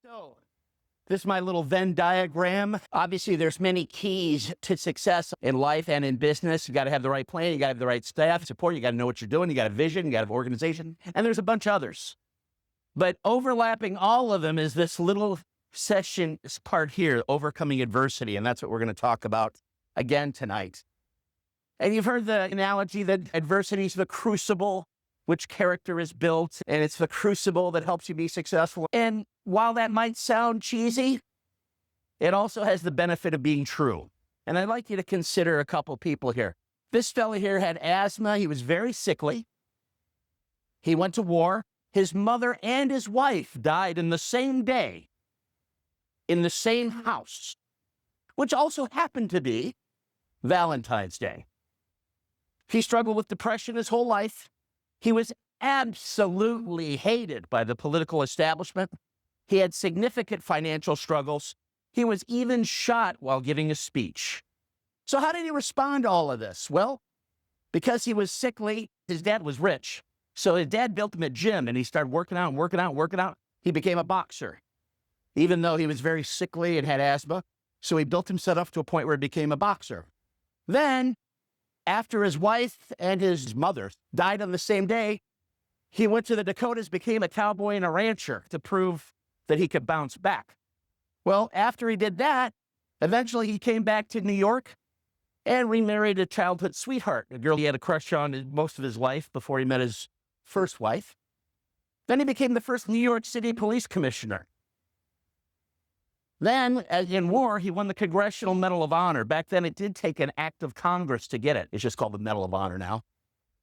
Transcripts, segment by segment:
So, this is my little Venn diagram. Obviously, there's many keys to success in life and in business. You got to have the right plan. You got to have the right staff support. You got to know what you're doing. You got a vision. You got to have organization. And there's a bunch of others. But overlapping all of them is this little session part here, overcoming adversity. And that's what we're going to talk about again tonight. And you've heard the analogy that adversity is the crucible which character is built, and it's the crucible that helps you be successful. And while that might sound cheesy, it also has the benefit of being true. And I'd like you to consider a couple people here. This fella here had asthma. He was very sickly. He went to war. His mother and his wife died in the same day, in the same house, which also happened to be Valentine's Day. He struggled with depression his whole life. He was absolutely hated by the political establishment. He had significant financial struggles. He was even shot while giving a speech. So how did he respond to all of this? Well, because he was sickly, his dad was rich. So his dad built him a gym, and he started working out and working out and working out. He became a boxer, even though he was very sickly and had asthma. So he built himself up to a point where he became a boxer. Then, after his wife and his mother died on the same day, he went to the Dakotas, became a cowboy and a rancher to prove that he could bounce back. Well, after he did that, eventually he came back to New York and remarried a childhood sweetheart, a girl he had a crush on most of his life before he met his first wife. Then he became the first New York City police commissioner. Then, in war, he won the Congressional Medal of Honor. Back then, it did take an act of Congress to get it. It's just called the Medal of Honor now.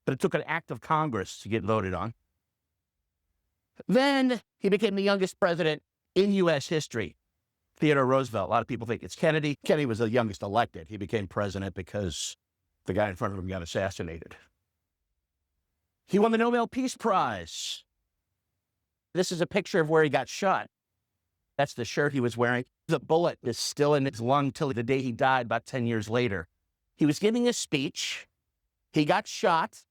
But it took an act of Congress to get voted on. Then, he became the youngest president in U.S. history, Theodore Roosevelt. A lot of people think it's Kennedy. Kennedy was the youngest elected. He became president because the guy in front of him got assassinated. He won the Nobel Peace Prize. This is a picture of where he got shot. That's the shirt he was wearing. The bullet is still in his lung till the day he died, about 10 years later. He was giving a speech. He got shot,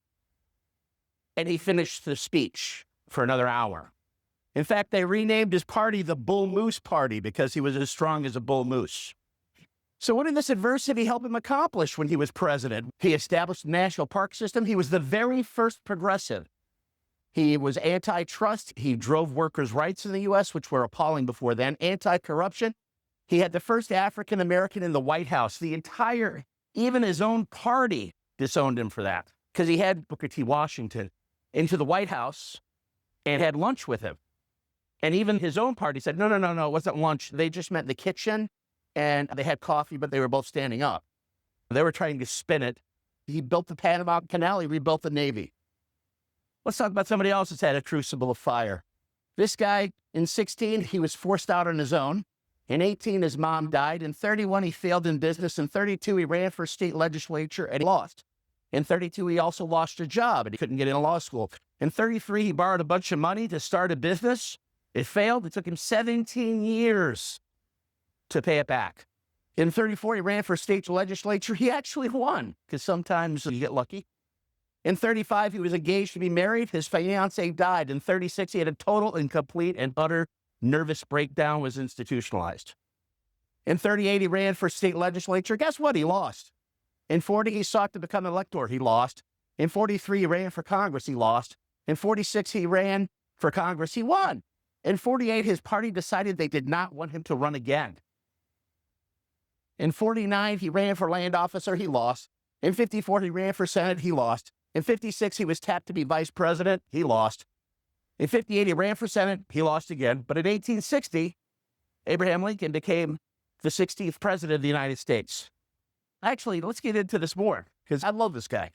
and he finished the speech for another hour. In fact, they renamed his party the Bull Moose Party because he was as strong as a bull moose. So what did this adversity help him accomplish when he was president? He established the national park system. He was the very first progressive. He was antitrust. He drove workers' rights in the U.S., which were appalling before then. Anti-corruption. He had the first African-American in the White House. Even his own party disowned him for that because he had Booker T. Washington into the White House and had lunch with him. And even his own party said, no, it wasn't lunch. They just meant the kitchen, and they had coffee, but they were both standing up. They were trying to spin it. He built the Panama Canal. He rebuilt the Navy. Let's talk about somebody else that's had a crucible of fire. This guy, in 16, he was forced out on his own. In 18, his mom died. In 31, he failed in business. In 32, he ran for state legislature and he lost. In 32, he also lost a job and he couldn't get into law school. In 33, he borrowed a bunch of money to start a business. It failed. It took him 17 years to pay it back. In 34, he ran for state legislature. He actually won because sometimes you get lucky. In 35, he was engaged to be married. His fiancée died. In 36, he had a total and complete and utter nervous breakdown, was institutionalized. In 38, he ran for state legislature. Guess what? He lost. In 40, he sought to become an elector. He lost. In 43, he ran for Congress. He lost. In 46, he ran for Congress. He won. In 48, his party decided they did not want him to run again. In 49, he ran for land officer. He lost. In 54, he ran for Senate. He lost. In 56, he was tapped to be vice president. He lost. In 58, he ran for Senate. He lost again. But in 1860, Abraham Lincoln became the 16th president of the United States. Actually, let's get into this more because I love this guy.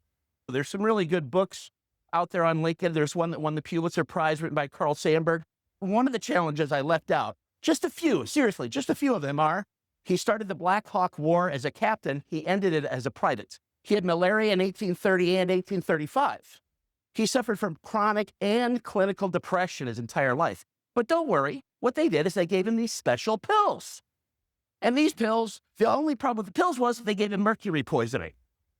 There's some really good books out there on Lincoln. There's one that won the Pulitzer Prize written by Carl Sandburg. One of the challenges I left out, just a few of them are, he started the Black Hawk War as a captain. He ended it as a private. He had malaria in 1830 and 1835. He suffered from chronic and clinical depression his entire life. But don't worry, what they did is they gave him these special pills. And these pills, the only problem with the pills was they gave him mercury poisoning,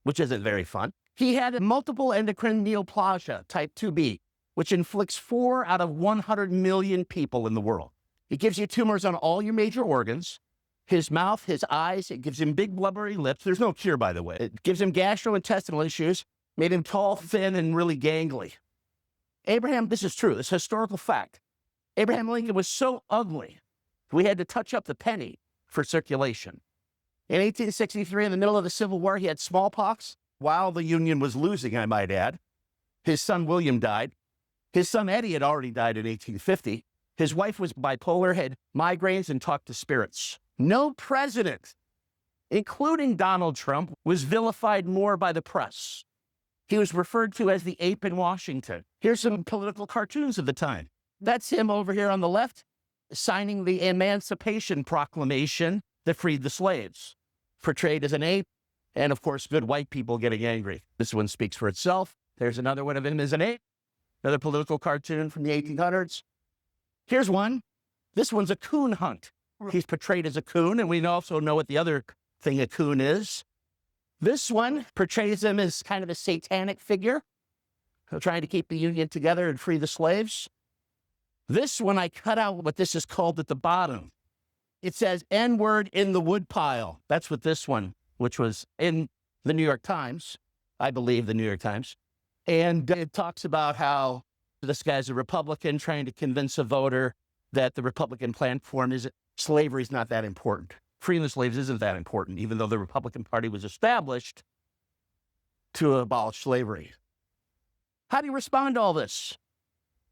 which isn't very fun. He had multiple endocrine neoplasia, type 2B, which inflicts 4 out of 100 million people in the world. It gives you tumors on all your major organs. His mouth, his eyes, it gives him big blubbery lips. There's no cure, by the way. It gives him gastrointestinal issues, made him tall, thin, and really gangly. Abraham, this is true, it's historical fact. Abraham Lincoln was so ugly, we had to touch up the penny for circulation. In 1863, in the middle of the Civil War, he had smallpox while the Union was losing, I might add. His son William died. His son Eddie had already died in 1850. His wife was bipolar, had migraines, and talked to spirits. No president, including Donald Trump, was vilified more by the press. He was referred to as the ape in Washington. Here's some political cartoons of the time. That's him over here on the left, signing the Emancipation Proclamation that freed the slaves, portrayed as an ape, and of course, good white people getting angry. This one speaks for itself. There's another one of him as an ape, another political cartoon from the 1800s. Here's one. This one's a coon hunt. He's portrayed as a coon, and we also know what the other thing a coon is. This one portrays him as kind of a satanic figure, trying to keep the Union together and free the slaves. This one, I cut out what this is called at the bottom. It says N-word in the woodpile. That's what this one, which was in the New York Times, I believe the New York Times. And it talks about how this guy's a Republican trying to convince a voter that the Republican platform is slavery is not that important. Freeing the slaves isn't that important, even though the Republican Party was established to abolish slavery. How do you respond to all this?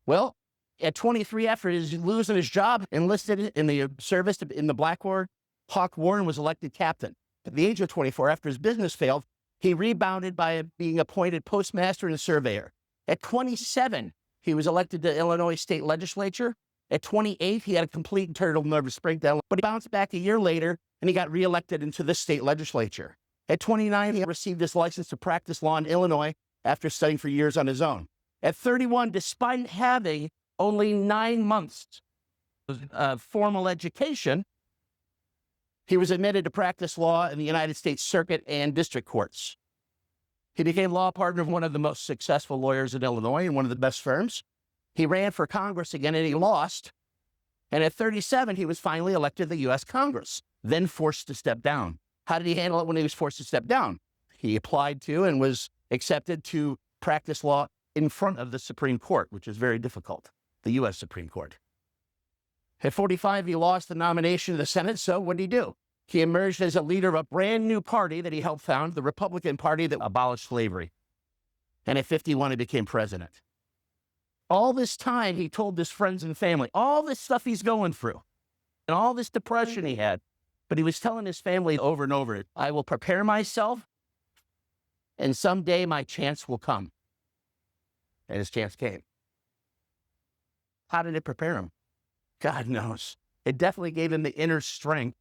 Well, at 23, after losing his job, enlisted in the service in the Black War, Hawk Warren was elected captain. At the age of 24, after his business failed, he rebounded by being appointed postmaster and surveyor. At 27, he was elected to Illinois state legislature. At 28, he had a complete internal nervous breakdown, but he bounced back a year later and he got reelected into the state legislature. At 29, he received his license to practice law in Illinois after studying for years on his own. At 31, despite having only 9 months of formal education, he was admitted to practice law in the United States Circuit and District Courts. He became law partner of one of the most successful lawyers in Illinois and one of the best firms. He ran for Congress again and he lost. And at 37, he was finally elected to the U.S. Congress, then forced to step down. How did he handle it when he was forced to step down? He applied to and was accepted to practice law in front of the Supreme Court, which is very difficult, the U.S. Supreme Court. At 45, he lost the nomination to the Senate, so what did he do? He emerged as a leader of a brand new party that he helped found, the Republican Party that abolished slavery. And at 51, he became president. All this time, he told his friends and family, all this stuff he's going through, and all this depression he had, but he was telling his family over and over, I will prepare myself, and someday my chance will come. And his chance came. How did it prepare him? God knows. It definitely gave him the inner strength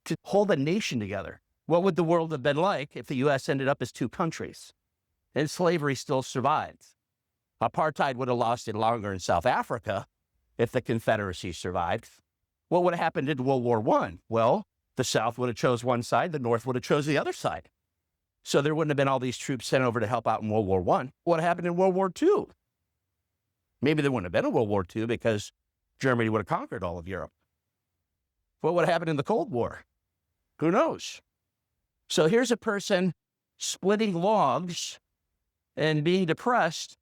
to hold a nation together. What would the world have been like if the U.S. ended up as two countries? And slavery still survived. Apartheid would have lasted longer in South Africa if the Confederacy survived. What would have happened in World War I? Well, the South would have chose one side, the North would have chose the other side. So there wouldn't have been all these troops sent over to help out in World War I. What happened in World War II? Maybe there wouldn't have been a World War II because Germany would have conquered all of Europe. What would have happened in the Cold War? Who knows? So here's a person splitting logs and being depressed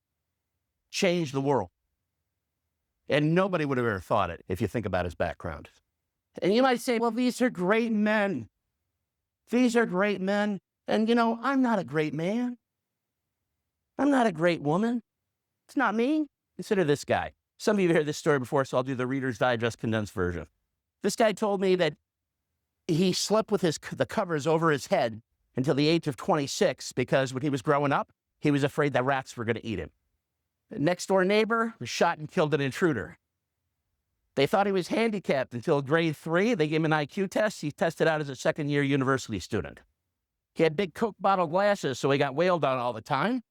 changed the world. And nobody would have ever thought it if you think about his background. And you might say, well, these are great men. These are great men. And, you know, I'm not a great man. I'm not a great woman. It's not me. Consider this guy. Some of you have heard this story before, so I'll do the Reader's Digest condensed version. This guy told me that he slept with the covers over his head until the age of 26 because when he was growing up, he was afraid that rats were going to eat him. The next door neighbor was shot and killed an intruder. They thought he was handicapped until grade 3. They gave him an IQ test. He tested out as a second-year university student. He had big Coke bottle glasses, so he got wailed on all the time.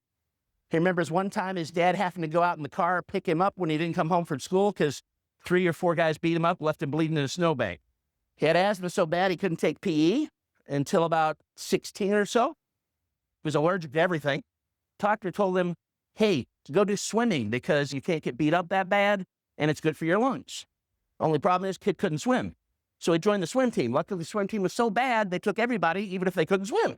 He remembers one time his dad having to go out in the car, pick him up when he didn't come home from school because 3 or 4 guys beat him up, left him bleeding in a snowbank. He had asthma so bad he couldn't take PE until about 16 or so. He was allergic to everything. Doctor told him, hey, go do swimming because you can't get beat up that bad and it's good for your lungs. Only problem is kid couldn't swim. So he joined the swim team. Luckily, the swim team was so bad, they took everybody, even if they couldn't swim.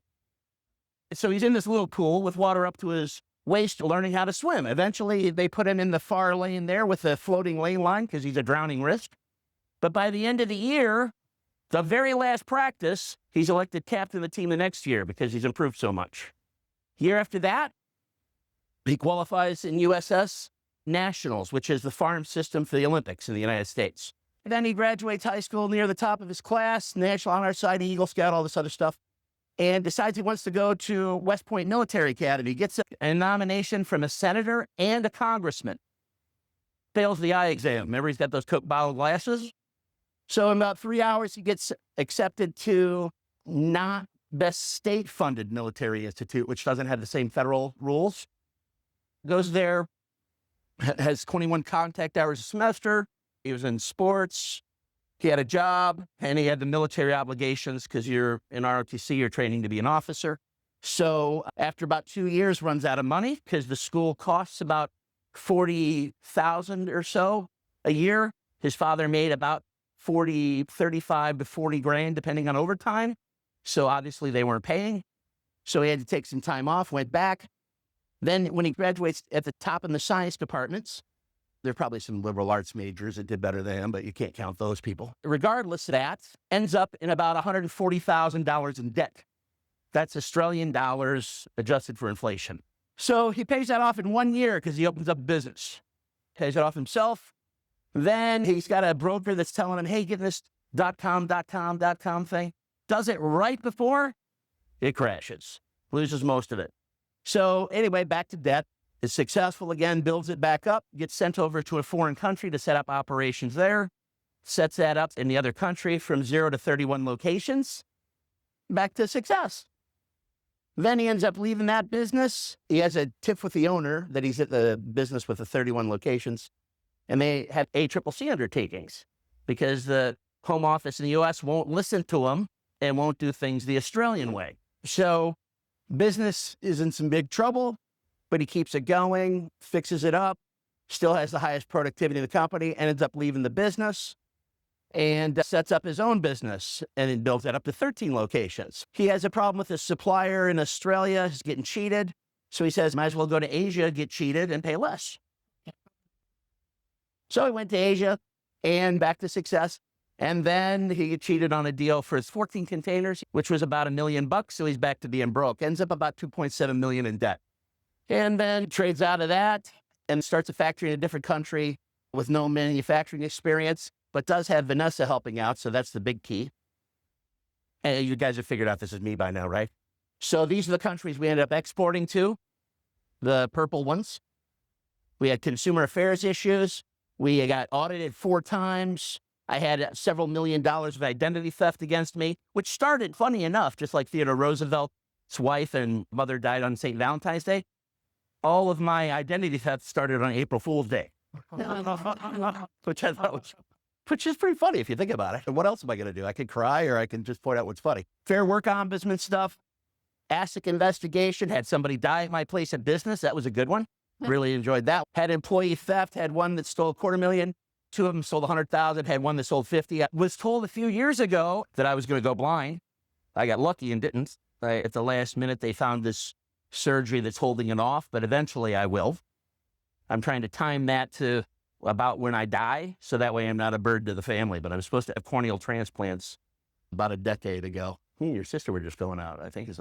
So he's in this little pool with water up to his waist, learning how to swim. Eventually, they put him in the far lane there with the floating lane line because he's a drowning risk. But by the end of the year, the very last practice, he's elected captain of the team the next year because he's improved so much. Year after that, he qualifies in USS Nationals, which is the farm system for the Olympics in the United States. Then he graduates high school near the top of his class, National Honor Society, Eagle Scout, all this other stuff, and decides he wants to go to West Point Military Academy. Gets a nomination from a senator and a congressman. Fails the eye exam. Remember, he's got those Coke bottle glasses? So in about 3 hours, he gets accepted to not best state-funded military institute, which doesn't have the same federal rules. Goes there, has 21 contact hours a semester. He was in sports. He had a job, and he had the military obligations because you're in ROTC, you're training to be an officer. So after about 2 years, runs out of money because the school costs about $40,000 or so a year. His father made about 35 to 40 grand, depending on overtime. So obviously they weren't paying. So he had to take some time off, went back. Then when he graduates at the top in the science departments, there are probably some liberal arts majors that did better than him, but you can't count those people. Regardless of that, ends up in about $140,000 in debt. That's Australian dollars adjusted for inflation. So he pays that off in 1 year because he opens up a business. Pays it off himself. Then he's got a broker that's telling him, hey, get this .com thing. Does it right before it crashes. Loses most of it. So anyway, back to debt. Is successful again, builds it back up, gets sent over to a foreign country to set up operations there, sets that up in the other country from 0 to 31 locations, back to success. Then he ends up leaving that business. He has a tiff with the owner that he's at the business with the 31 locations, and they have ACCC undertakings because the home office in the U.S. won't listen to him and won't do things the Australian way. So business is in some big trouble. But he keeps it going, fixes it up, still has the highest productivity in the company, ends up leaving the business and sets up his own business and then builds that up to 13 locations. He has a problem with his supplier in Australia. He's getting cheated. So he says, might as well go to Asia, get cheated, and pay less. So he went to Asia and back to success. And then he get cheated on a deal for his 14 containers, which was about $1 million. So he's back to being broke. Ends up about $2.7 million in debt. And then trades out of that and starts a factory in a different country with no manufacturing experience, but does have Vanessa helping out. So that's the big key. And you guys have figured out this is me by now, right? So these are the countries we ended up exporting to, the purple ones. We had consumer affairs issues. We got audited 4 times. I had several $1 million of identity theft against me, which started, funny enough, just like Theodore Roosevelt's wife and mother died on St. Valentine's Day. All of my identity theft started on April Fool's Day, which I thought was, which is pretty funny if you think about it. And what else am I going to do? I could cry or I can just point out what's funny. Fair Work Ombudsman stuff, ASIC investigation, had somebody die at my place of business. That was a good one. Really enjoyed that. Had employee theft, had one that stole $250,000. 2 of them sold $100,000, had one that sold $50,000. I was told a few years ago that I was going to go blind. I got lucky and didn't. At the last minute, they found this surgery that's holding it off, but eventually I will. I'm trying to time that to about when I die, so that way I'm not a burden to the family. But I'm supposed to have corneal transplants about a decade ago. Your sister were just going out, I think it's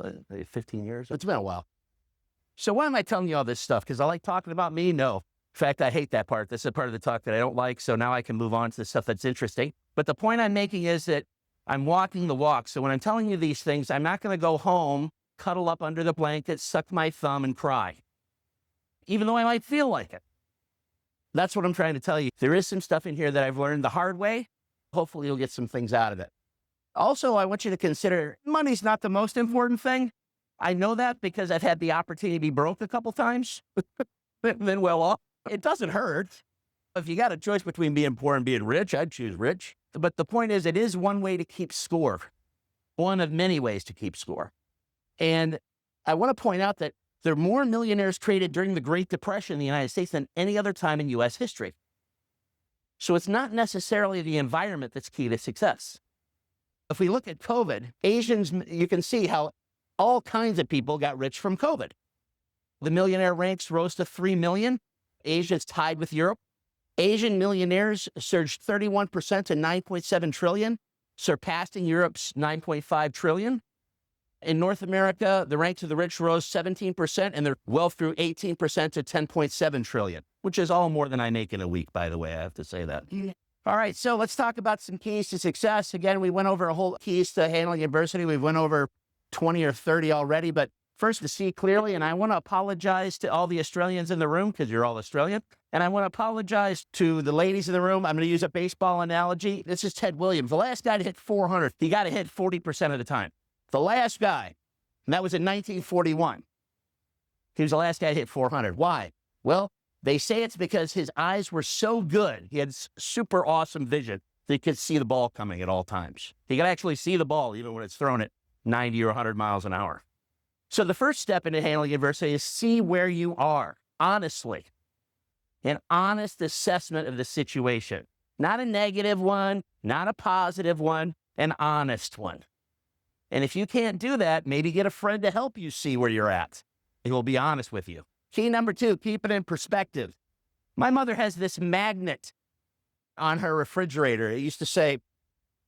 15 years. It's been a while. So why am I telling you all this stuff? Because I like talking about me? No. In fact, I hate that part. This is a part of the talk that I don't like, so now I can move on to the stuff that's interesting. But the point I'm making is that I'm walking the walk. So when I'm telling you these things, I'm not going to go home, cuddle up under the blanket, suck my thumb, and cry, even though I might feel like it. That's what I'm trying to tell you. There is some stuff in here that I've learned the hard way. Hopefully you'll get some things out of it. Also, I want you to consider money's not the most important thing. I know that because I've had the opportunity to be broke a couple times, then well off. It doesn't hurt. If you got a choice between being poor and being rich, I'd choose rich. But the point is, it is one way to keep score. One of many ways to keep score. And I want to point out that there are more millionaires created during the Great Depression in the United States than any other time in U.S. history. So it's not necessarily the environment that's key to success. If we look at COVID, Asians, you can see how all kinds of people got rich from COVID. The millionaire ranks rose to 3 million. Asia's tied with Europe. Asian millionaires surged 31% to 9.7 trillion, surpassing Europe's 9.5 trillion. In North America, the ranks of the rich rose 17%, and their wealth grew 18% to 10.7 trillion, which is all more than I make in a week, by the way. I have to say that. All right, so let's talk about some keys to success. Again, we went over a whole keys to handling adversity. We've went over 20 or 30 already, but first, to see clearly, and I want to apologize to all the Australians in the room, because you're all Australian, and I want to apologize to the ladies in the room. I'm going to use a baseball analogy. This is Ted Williams, the last guy to hit 400. He got to hit 40% of the time. The last guy, and that was in 1941. He was the last guy to hit 400. Why? Well, they say it's because his eyes were so good. He had super awesome vision that he could see the ball coming at all times. He could actually see the ball even when it's thrown at 90 or 100 miles an hour. So the first step into handling adversity is see where you are, honestly. An honest assessment of the situation. Not a negative one, not a positive one, an honest one. And if you can't do that, maybe get a friend to help you see where you're at. He will be honest with you. Key number 2, keep it in perspective. My mother has this magnet on her refrigerator. It used to say,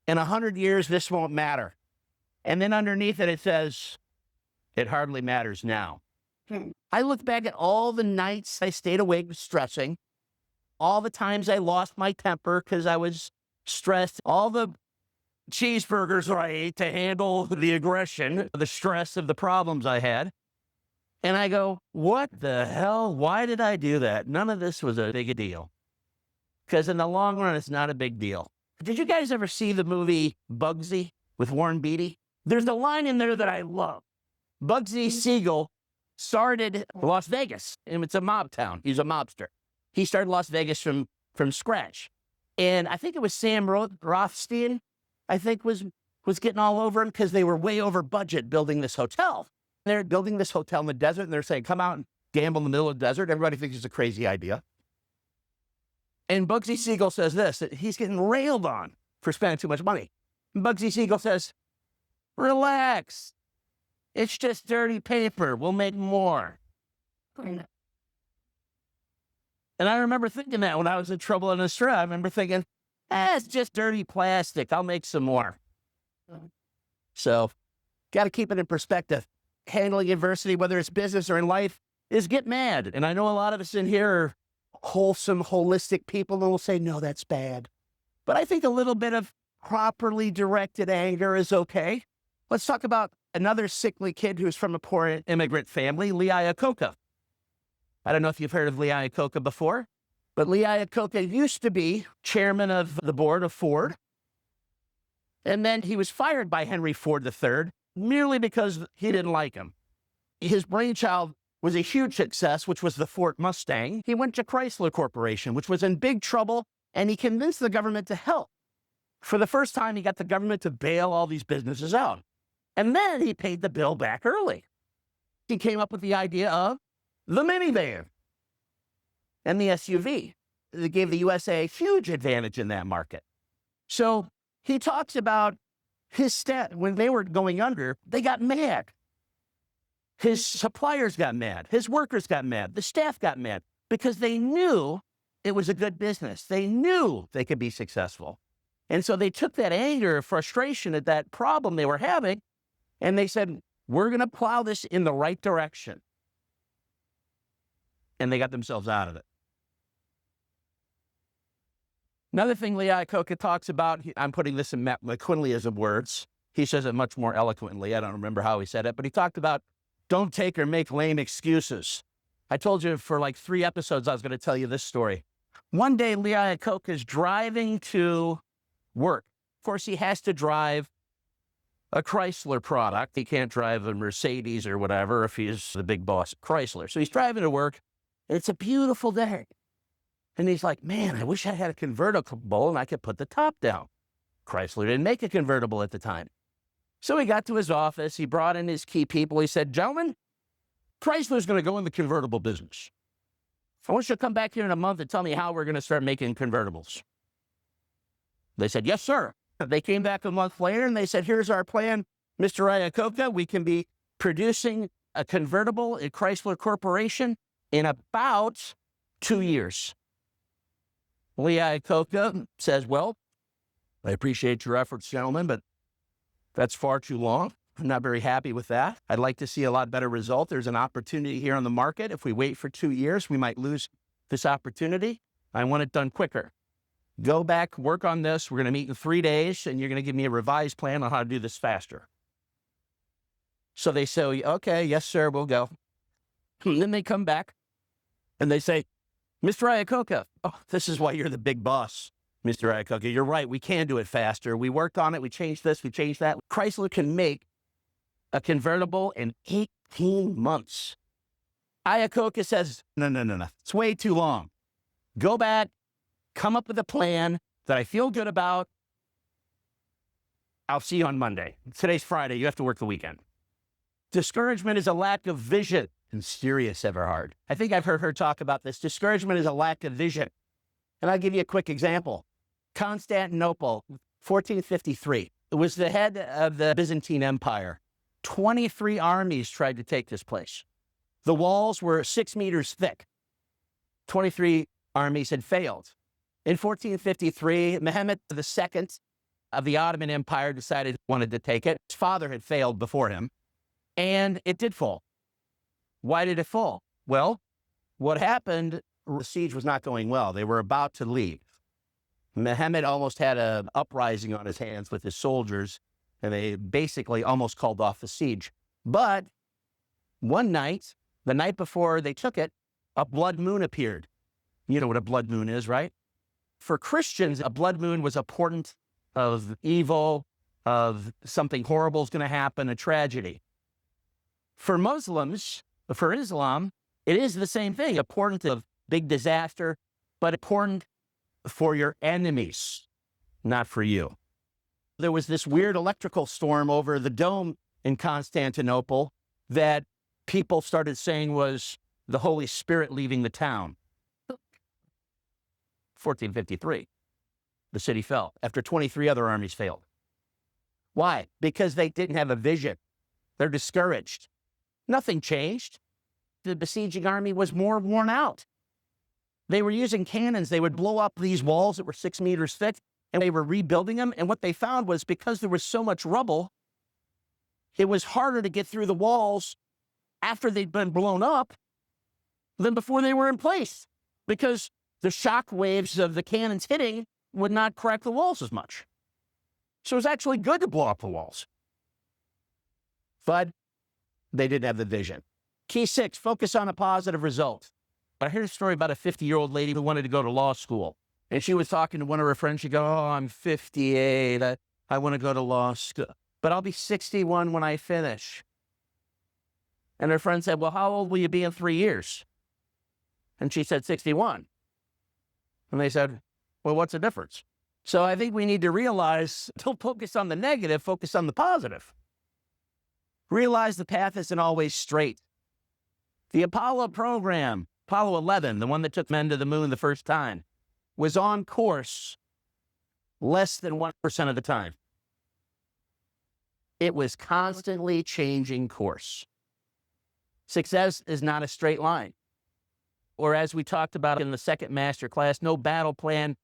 in 100 years, this won't matter. And then underneath it, it says, it hardly matters now. I look back at all the nights I stayed awake stressing, all the times I lost my temper because I was stressed, all the cheeseburgers I ate to handle the aggression, the stress of the problems I had. And I go, what the hell? Why did I do that? None of this was a big deal. Because in the long run, it's not a big deal. Did you guys ever see the movie Bugsy with Warren Beatty? There's a line in there that I love. Bugsy Siegel started Las Vegas, and it's a mob town. He's a mobster. He started Las Vegas from scratch. And I think it was Sam Rothstein, I think, was getting all over him because they were way over budget building this hotel. They're building this hotel in the desert, and they're saying, come out and gamble in the middle of the desert. Everybody thinks it's a crazy idea. And Bugsy Siegel says this, that he's getting railed on for spending too much money. And Bugsy Siegel says, relax. It's just dirty paper. We'll make more. And I remember thinking that when I was in trouble in Australia. I remember thinking, it's just dirty plastic. I'll make some more. So, got to keep it in perspective. Handling adversity, whether it's business or in life, is get mad. And I know a lot of us in here are wholesome, holistic people and will say, no, that's bad. But I think a little bit of properly directed anger is okay. Let's talk about another sickly kid who's from a poor immigrant family, Lee Iacocca. I don't know if you've heard of Lee Iacocca before, but Lee Iacocca used to be chairman of the board of Ford. And then he was fired by Henry Ford III merely because he didn't like him. His brainchild was a huge success, which was the Ford Mustang. He went to Chrysler Corporation, which was in big trouble, and he convinced the government to help. For the first time, he got the government to bail all these businesses out. And then he paid the bill back early. He came up with the idea of the minivan and the SUV. It gave the USA a huge advantage in that market. So he talks about his staff, when they were going under, they got mad. His suppliers got mad. His workers got mad. The staff got mad because they knew it was a good business. They knew they could be successful. And so they took that anger, frustration at that problem they were having, and they said, we're going to plow this in the right direction. And they got themselves out of it. Another thing Lee Iacocca talks about, I'm putting this in McQuinleyism words. He says it much more eloquently. I don't remember how he said it, but he talked about don't take or make lame excuses. I told you for like 3 episodes I was going to tell you this story. One day, Lee Iacocca is driving to work. Of course, he has to drive a Chrysler product. He can't drive a Mercedes or whatever if he's the big boss at Chrysler. So he's driving to work, and it's a beautiful day. And he's like, man, I wish I had a convertible and I could put the top down. Chrysler didn't make a convertible at the time. So he got to his office. He brought in his key people. He said, gentlemen, Chrysler's going to go in the convertible business. I want you to come back here in a month and tell me how we're going to start making convertibles. They said, yes, sir. They came back a month later and they said, here's our plan, Mr. Iacocca. We can be producing a convertible at Chrysler Corporation in about 2 years. Lee Iacocca says, well, I appreciate your efforts, gentlemen, but that's far too long. I'm not very happy with that. I'd like to see a lot better result. There's an opportunity here on the market. If we wait for 2 years, we might lose this opportunity. I want it done quicker. Go back, work on this. We're going to meet in 3 days, and you're going to give me a revised plan on how to do this faster. So they say, okay, yes, sir, we'll go. And then they come back, and they say, Mr. Iacocca, oh, this is why you're the big boss, Mr. Iacocca. You're right. We can do it faster. We worked on it. We changed this. We changed that. Chrysler can make a convertible in 18 months. Iacocca says, no. It's way too long. Go back, come up with a plan that I feel good about. I'll see you on Monday. Today's Friday. You have to work the weekend. Discouragement is a lack of vision. And serious, Everhard. I think I've heard her talk about this. Discouragement is a lack of vision. And I'll give you a quick example. Constantinople, 1453. It was the head of the Byzantine Empire. 23 armies tried to take this place. The walls were 6 meters thick. 23 armies had failed. In 1453, Mehmed II of the Ottoman Empire decided he wanted to take it. His father had failed before him, and it did fall. Why did it fall? Well, what happened, the siege was not going well. They were about to leave. Mehmed almost had an uprising on his hands with his soldiers, and they basically almost called off the siege. But one night, the night before they took it, a blood moon appeared. You know what a blood moon is, right? For Christians, a blood moon was a portent of evil, of something horrible is going to happen, a tragedy. For Muslims, for Islam, it is the same thing, a portent of big disaster, but a portent for your enemies, not for you. There was this weird electrical storm over the dome in Constantinople that people started saying was the Holy Spirit leaving the town. 1453, the city fell after 23 other armies failed. Why? Because they didn't have a vision. They're discouraged. Nothing changed. The besieging army was more worn out. They were using cannons. They would blow up these walls that were 6 meters thick, and they were rebuilding them. And what they found was because there was so much rubble, it was harder to get through the walls after they'd been blown up than before they were in place, because the shock waves of the cannons hitting would not crack the walls as much. So it was actually good to blow up the walls. But they didn't have the vision. Key 6, focus on a positive result. I heard a story about a 50-year-old lady who wanted to go to law school. And she was talking to one of her friends. She goes, oh, I'm 58. I want to go to law school. But I'll be 61 when I finish. And her friend said, well, how old will you be in 3 years? And she said, 61. And they said, well, what's the difference? So I think we need to realize, don't focus on the negative, focus on the positive. Realize the path isn't always straight. The Apollo program, Apollo 11, the one that took men to the moon the first time, was on course less than 1% of the time. It was constantly changing course. Success is not a straight line. Or as we talked about in the second master class, no battle plan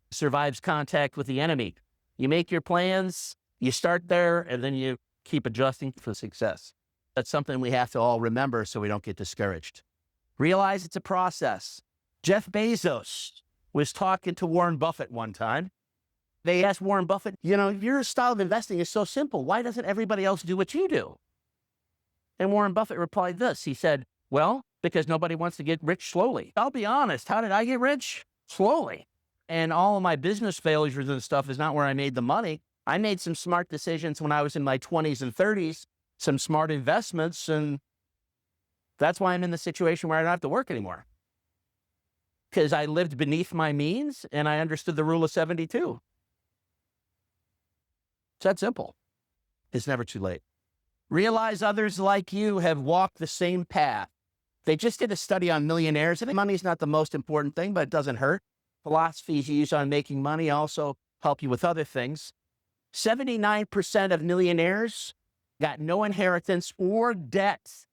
survives contact with the enemy. You make your plans, you start there, and then you keep adjusting for success. That's something we have to all remember so we don't get discouraged. Realize it's a process. Jeff Bezos was talking to Warren Buffett one time. They asked Warren Buffett, you know, your style of investing is so simple. Why doesn't everybody else do what you do? And Warren Buffett replied this. He said, well, because nobody wants to get rich slowly. I'll be honest. How did I get rich? Slowly. And all of my business failures and stuff is not where I made the money. I made some smart decisions when I was in my 20s and 30s, some smart investments, and that's why I'm in the situation where I don't have to work anymore. Because I lived beneath my means and I understood the rule of 72. It's that simple. It's never too late. Realize others like you have walked the same path. They just did a study on millionaires, and money's not the most important thing, but it doesn't hurt. Philosophies used on making money also help you with other things. 79% of millionaires got no inheritance or debt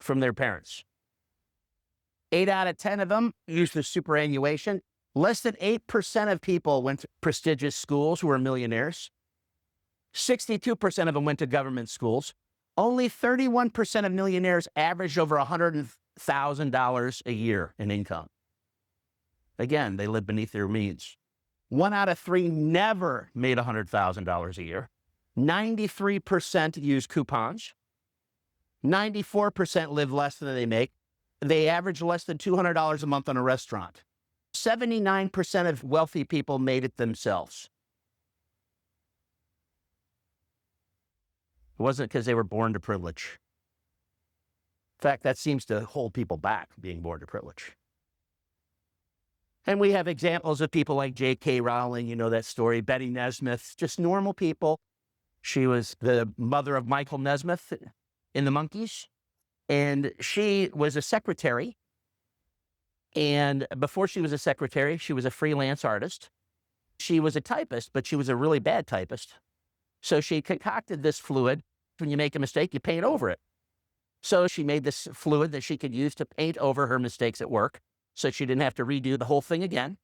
from their parents. 8 out of 10 of them used the superannuation. Less than 8% of people went to prestigious schools who were millionaires. 62% of them went to government schools. Only 31% of millionaires averaged over $100,000 a year in income. Again, they live beneath their means. 1 out of 3 never made $100,000 a year. 93% use coupons. 94% live less than they make. They average less than $200 a month on a restaurant. 79% of wealthy people made it themselves. It wasn't because they were born to privilege. In fact, that seems to hold people back, being born to privilege. And we have examples of people like J.K. Rowling, you know that story, Betty Nesmith, just normal people. She was the mother of Michael Nesmith in The Monkees, and she was a secretary. And before she was a secretary, she was a freelance artist. She was a typist, but she was a really bad typist. So she concocted this fluid. When you make a mistake, you paint over it. So she made this fluid that she could use to paint over her mistakes at work, so she didn't have to redo the whole thing again.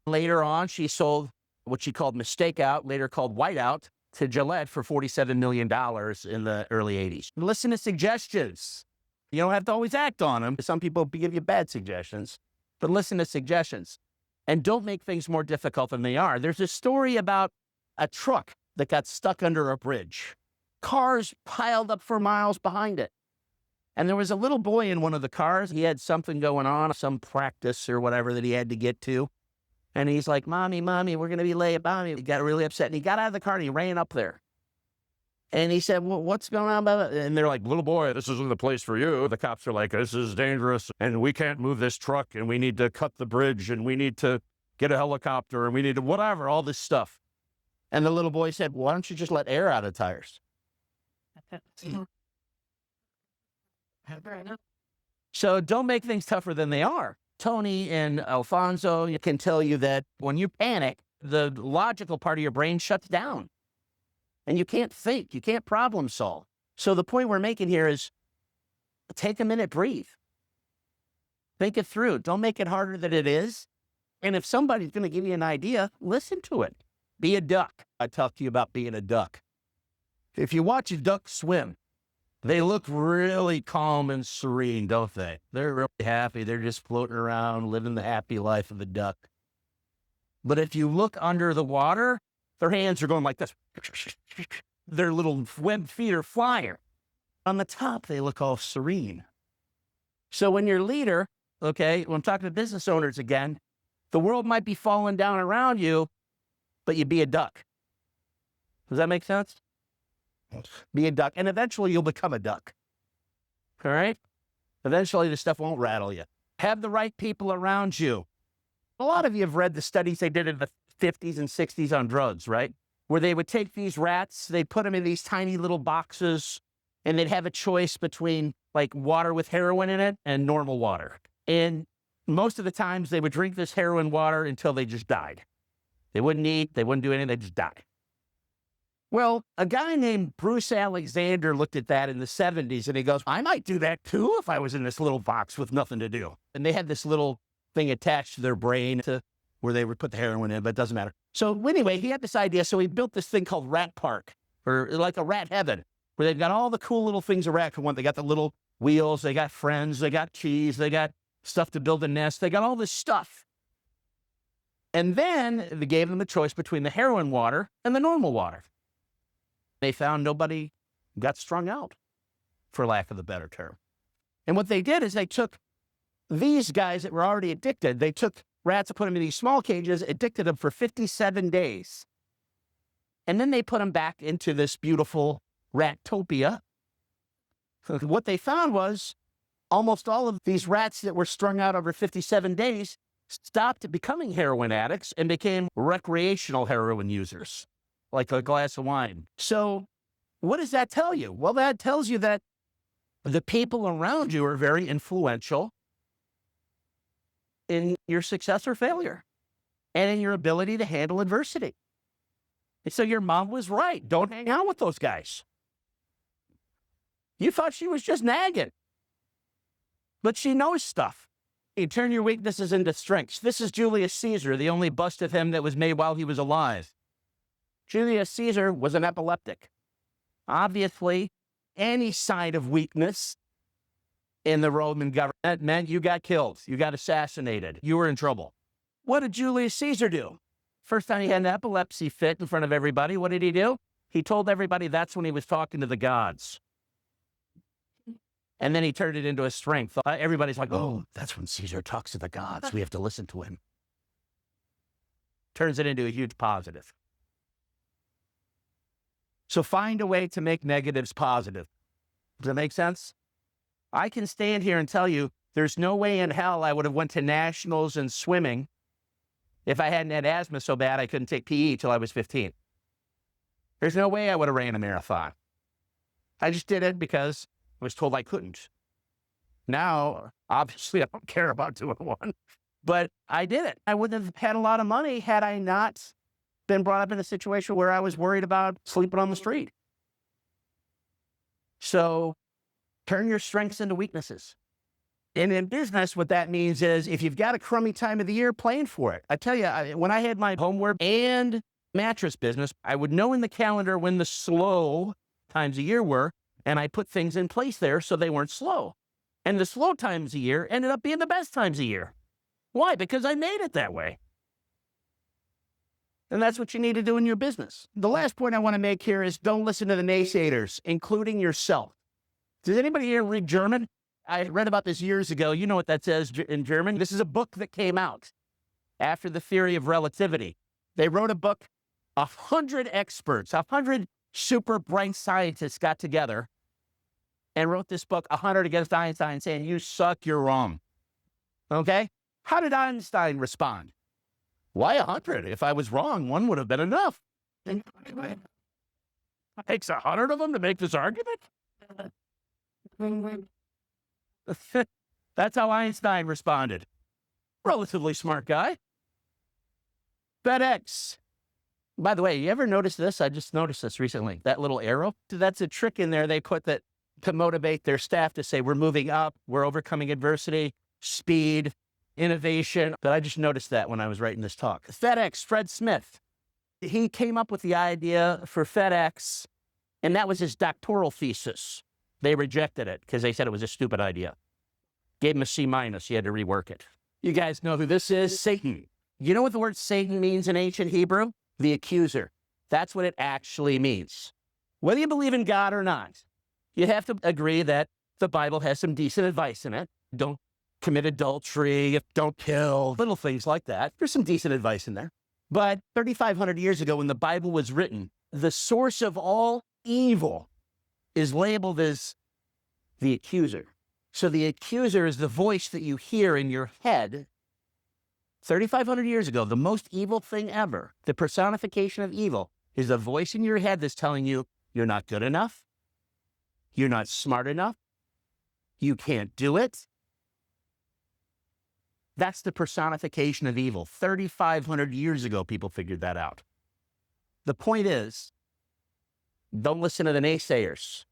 Later on, she sold what she called Mistake Out, later called Whiteout, to Gillette for $47 million in the early 80s. Listen to suggestions. You don't have to always act on them. Some people give you bad suggestions, but listen to suggestions. And don't make things more difficult than they are. There's a story about a truck that got stuck under a bridge. Cars piled up for miles behind it. And there was a little boy in one of the cars. He had something going on, some practice or whatever that he had to get to. And he's like, Mommy, we're going to be late. Mommy. He got really upset. And he got out of the car and he ran up there. And he said, well, what's going on about it? And they're like, little boy, this isn't the place for you. The cops are like, this is dangerous. And we can't move this truck. And we need to cut the bridge. And we need to get a helicopter. And we need to whatever, all this stuff. And the little boy said, why don't you just let air out of tires? So don't make things tougher than they are. Tony and Alfonso can tell you that when you panic, the logical part of your brain shuts down. And you can't think. You can't problem solve. So the point we're making here is take a minute, breathe. Think it through. Don't make it harder than it is. And if somebody's going to give you an idea, listen to it. Be a duck. I talked to you about being a duck. If you watch a duck swim, they look really calm and serene, don't they? They're really happy. They're just floating around, living the happy life of a duck. But if you look under the water, their hands are going like this. Their little web feet are flying. On the top, they look all serene. So when you're a leader, okay, when I'm talking to business owners again, the world might be falling down around you, but you be a duck. Does that make sense? Be a duck, and eventually you'll become a duck. All right? Eventually the stuff won't rattle you. Have the right people around you. A lot of you have read the studies they did in the 50s and 60s on drugs, right? Where they would take these rats, they'd put them in these tiny little boxes, and they'd have a choice between like water with heroin in it and normal water. And most of the times they would drink this heroin water until they just died. They wouldn't eat, they wouldn't do anything, they'd just die. Well, a guy named Bruce Alexander looked at that in the 70s and he goes, I might do that too if I was in this little box with nothing to do. And they had this little thing attached to their brain to where they would put the heroin in, but it doesn't matter. So anyway, he had this idea. So he built this thing called Rat Park, or like a rat heaven, where they've got all the cool little things a rat can want. They got the little wheels, they got friends, they got cheese, they got stuff to build a nest. They got all this stuff. And then they gave them the choice between the heroin water and the normal water. They found nobody got strung out, for lack of a better term. And what they did is they took these guys that were already addicted, they took rats and put them in these small cages, addicted them for 57 days. And then they put them back into this beautiful Ratopia. So what they found was almost all of these rats that were strung out over 57 days stopped becoming heroin addicts and became recreational heroin users, like a glass of wine. So what does that tell you? Well, that tells you that the people around you are very influential in your success or failure and in your ability to handle adversity. And so your mom was right. Don't hang out with those guys. You thought she was just nagging, but she knows stuff. You turn your weaknesses into strengths. This is Julius Caesar, the only bust of him that was made while he was alive. Julius Caesar was an epileptic. Obviously, any sign of weakness in the Roman government meant you got killed, you got assassinated, you were in trouble. What did Julius Caesar do? First time he had an epilepsy fit in front of everybody, what did he do? He told everybody that's when he was talking to the gods. And then he turned it into a strength. Everybody's like, oh, that's when Caesar talks to the gods. We have to listen to him. Turns it into a huge positive. So find a way to make negatives positive. Does that make sense? I can stand here and tell you there's no way in hell I would have went to nationals in swimming if I hadn't had asthma so bad I couldn't take PE till I was 15. There's no way I would have ran a marathon. I just did it because I was told I couldn't. Now, obviously, I don't care about doing one, but I did it. I wouldn't have had a lot of money had I not been brought up in a situation where I was worried about sleeping on the street. So turn your strengths into weaknesses. And in business, what that means is if you've got a crummy time of the year, plan for it. I tell you, when I had my homework and mattress business, I would know in the calendar when the slow times of year were, and I put things in place there so they weren't slow. And the slow times of year ended up being the best times of year. Why? Because I made it that way. And that's what you need to do in your business. The last point I want to make here is don't listen to the naysayers, including yourself. Does anybody here read German? I read about this years ago. You know what that says in German? This is a book that came out after the theory of relativity. They wrote a book, 100 experts, 100 super bright scientists got together and wrote this book, 100 Against Einstein, saying, you suck, you're wrong. Okay? How did Einstein respond? Why 100? If I was wrong, one would have been enough. It takes 100 of them to make this argument? That's how Einstein responded. Relatively smart guy. FedEx. By the way, you ever notice this? I just noticed this recently. That little arrow. That's a trick in there they put that to motivate their staff to say, we're moving up, we're overcoming adversity, speed, innovation. But I just noticed that when I was writing this talk. FedEx, Fred Smith. He came up with the idea for FedEx, and that was his doctoral thesis. They rejected it because they said it was a stupid idea. Gave him a C-. He had to rework it. You guys know who this is? Satan. You know what the word Satan means in ancient Hebrew? The accuser. That's what it actually means. Whether you believe in God or not, you have to agree that the Bible has some decent advice in it. Don't commit adultery, don't kill, little things like that. There's some decent advice in there. But 3,500 years ago when the Bible was written, the source of all evil is labeled as the accuser. So the accuser is the voice that you hear in your head. 3,500 years ago, the most evil thing ever, the personification of evil, is the voice in your head that's telling you you're not good enough, you're not smart enough, you can't do it. That's the personification of evil. 3,500 years ago, people figured that out. The point is, don't listen to the naysayers.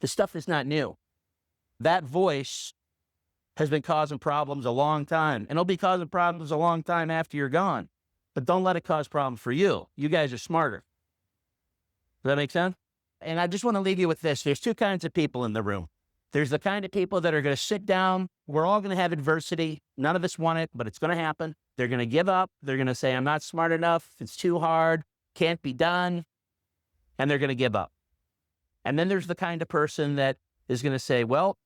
This stuff is not new. That voice has been causing problems a long time, and it'll be causing problems a long time after you're gone. But don't let it cause problems for you. You guys are smarter. Does that make sense? And I just want to leave you with this. There's two kinds of people in the room. There's the kind of people that are going to sit down. We're all going to have adversity. None of us want it, but it's going to happen. They're going to give up. They're going to say, I'm not smart enough. It's too hard. Can't be done. And they're going to give up. And then there's the kind of person that is going to say, well,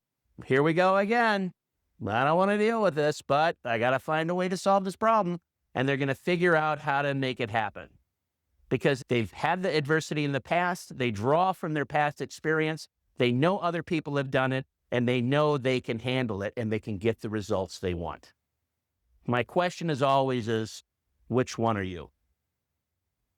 here we go again. I don't want to deal with this, but I got to find a way to solve this problem. And they're going to figure out how to make it happen. Because they've had the adversity in the past. They draw from their past experience. They know other people have done it, and they know they can handle it, and they can get the results they want. My question as always is, which one are you?